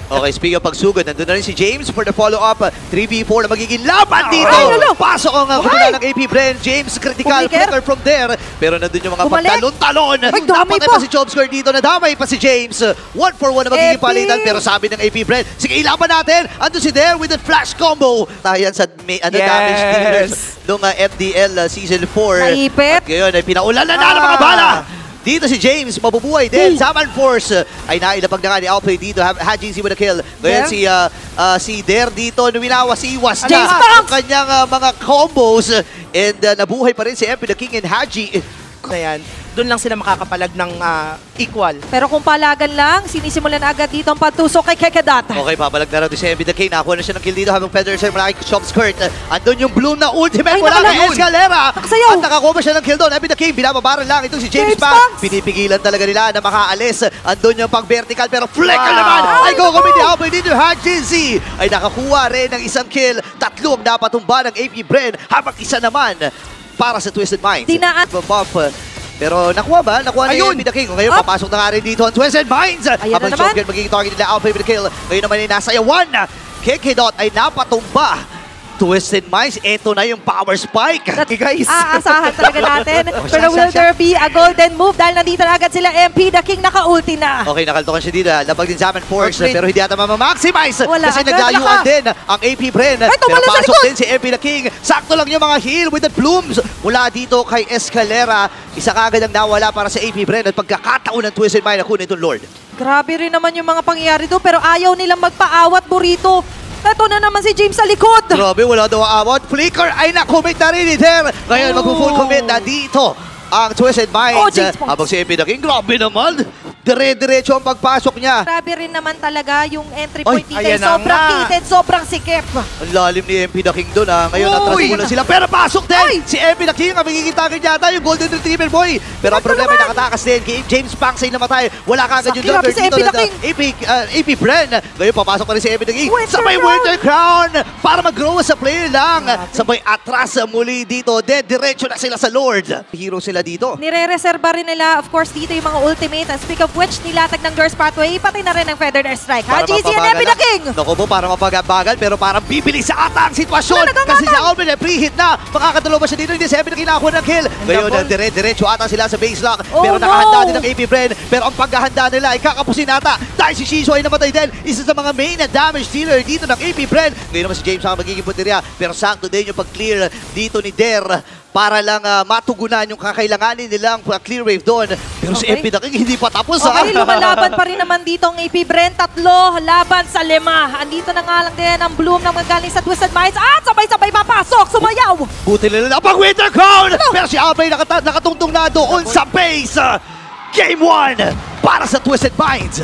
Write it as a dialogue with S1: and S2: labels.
S1: Okay, speaking of pagsugod, nandun na rin si James for the follow-up. 3v4 na magiging laban dito. Pasok ang kumula ng AP Bren. James, critical flicker from there. Pero nandun yung mga pagtalon-talon. Napatay pa si Chomscore dito. Nadamay pa si James. 1-for-1 na magiging palitan. Pero sabi ng AP Bren, sige, ilaban natin. Andun si Dare with the flash combo. Tayan sa damage dealers nung FDL Season 4.
S2: Naipit.
S1: At ngayon ay pinaulan na ng mga bala. Dito si James, mabubuhay din. Saman Force ay nailapag na nga ni Outplay dito. Haji with a kill. Ngayon si Dare dito, winawas-iwas na ang kanyang mga combos. And nabuhay pa rin si MP the King and Haji.
S3: Ayan, doon lang sila makakapalag ng equal.
S2: Pero kung palagan lang, sinisimulan agad dito ang pagtusok kay Kekedat.
S1: Okay, papalag na raw si MP the King. Nakakuha na siya ng kill dito habang Federer malaki shop skirt. Andun yung Bloom na ultimate. Wala kay Escalera. At nakakuha pa siya ng kill doon. MP the King, binababaran lang. Itong si James Pang. Pinipigilan talaga nila na makaalis. Andun yung pang-vertical pero flicker naman. Ay, go-commit ni Outplay dito. Haji Z ay nakakuha rin ng isang kill. Tatlo ang napatumba ng AP Bren. Habang isa naman para sa Twisted Minds. Buff. Pero nakuha ba? Nakuha na yung the King. Ngayon papasok na nga rin dito ang Twisted Minds. Habang Shotgun magiging target nila Outplay with the kill. Ngayon naman ay nasa yawan. Kekedot ay napatumba. Twisted Minds, eto na yung power spike.
S3: Guys.
S2: Aasahan talaga natin. Pero will there be a golden move dahil nandito na agad sila MP the King naka-ulti na.
S1: Okay, nakaltokan siya dito. Labag din Zaman Force pero hindi ata mamamaximize. Kasi naglayuan din ang AP Bren. Pero pasok din si MP the King. Sakto lang yung mga heal with the blooms. Mula dito kay Escalera. Isa kagad ang nawala para sa AP Bren at pagkakataon ng Twisted Minds na kunin itong Lord.
S2: Grabe rin naman yung mga pangyayari doon pero ayaw nilang magpaawat Burrito. Ito na naman si James sa likod.
S1: Grabe, wala daw aawat. Flicker ay na-commit na rin ni Dare. Ngayon, mag-full commit na dito ang Twisted Minds. Habang si MP the King, grabe naman. Dire-diretso ang pagpasok niya.
S2: Grabe rin naman talaga yung entry point dito. Sobrang heated, sobrang sikip.
S1: Ang lalim ni MP the King doon. Ngayon, natras muna sila. Pero pasok din! Si MP the King ang magiging target yata yung Golden Retriever Boy. Pero ang problema ay nakatakas din. James Pangsay namatay. Wala kagad yung jungler dito ng AP Bren. Ngayon, papasok pa rin si MP the King. Sabay Winter Crown para mag-grow sa player lang. Sabay atras muli dito. Diretso na sila sa Lord. Hero sila dito.
S2: Nire-reserva rin nila, of course, dito yung mga ultimate. And speak of which, nilatag ng Girls Pathway, pati na rin ang Feather Strike. Haji Z and MP the King!
S1: Naku po, para mapagabagal, pero parang bibilis sa ata ang sitwasyon. Kasi sa Outplay, preheat na. Makakadalo ba siya dito? Hindi si MP the King nakakuha ng kill. Ngayon, dire-diretso ata sila sa base lock. Pero nakahanda din ang AP Bren. Pero ang paghahanda nila ay kakapusin ata. Dahil si Shiso ay namatay din. Isa sa mga main na damage dealer dito ng AP Bren. Ngayon naman si James ang magiging punteriya. Pero sakto din yung pag-clear dito ni Dare. Para lang matugunan yung kakailanganin nilang clear wave doon. Pero si MP the King hindi pa tapos.
S2: Okay, lumalaban pa rin naman dito ang AP Bren. 3 laban sa 5. Andito na nga lang din ang Bloom na magaling sa Twisted Minds. At sabay-sabay mapasok, sumayaw!
S1: Buti nila na pang Winter Crown! Pero si Outplay nakatungtong na doon sa base. Game 1 para sa Twisted Minds.